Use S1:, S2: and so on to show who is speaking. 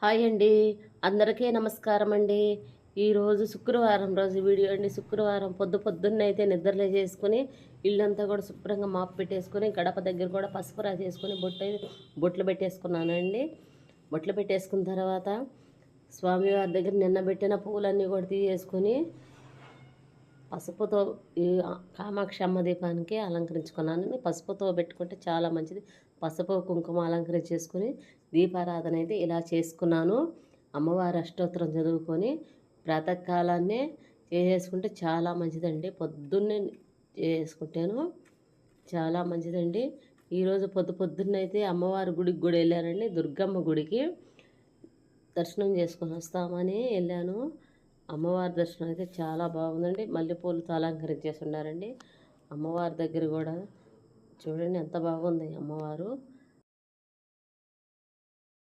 S1: Hi అండి. అందరికీ నమస్కారం అండి. ఈరోజు శుక్రవారం రోజు వీడియో అండి. శుక్రవారం పొద్దున్నైతే నిద్రలే చేసుకుని ఇల్లంతా కూడా శుభ్రంగా మాపు పెట్టేసుకొని గడప దగ్గర కూడా పసుపు రాసేసుకొని బొట్లు పెట్టేసుకున్నానండి. బొట్లు పెట్టేసుకున్న తర్వాత స్వామివారి దగ్గర నిన్న పెట్టిన పూలన్నీ కూడా తీసేసుకొని పసుపుతో ఈ కామాక్షి అమ్మ దీపానికి అలంకరించుకున్నాను. పసుపుతో పెట్టుకుంటే చాలా మంచిది. పసుపు కుంకుమ అలంకరించేసుకుని దీపారాధన అయితే ఇలా చేసుకున్నాను. అమ్మవారి అష్టోత్తరం చదువుకొని ప్రాతకాలాన్నే చేసేసుకుంటే చాలా మంచిదండి. పొద్దున్నే చేసుకుంటాను, చాలా మంచిదండి. ఈరోజు పొద్దున్నైతే అమ్మవారి గుడికి కూడా వెళ్ళానండి. దుర్గమ్మ గుడికి దర్శనం చేసుకొని వస్తామని వెళ్ళాను. అమ్మవారి దర్శనం అయితే చాలా బాగుందండి. మల్లెపూలతో అలంకరించేసి ఉన్నారండి. అమ్మవారి దగ్గర కూడా చూడండి ఎంత బాగుంది అమ్మవారు.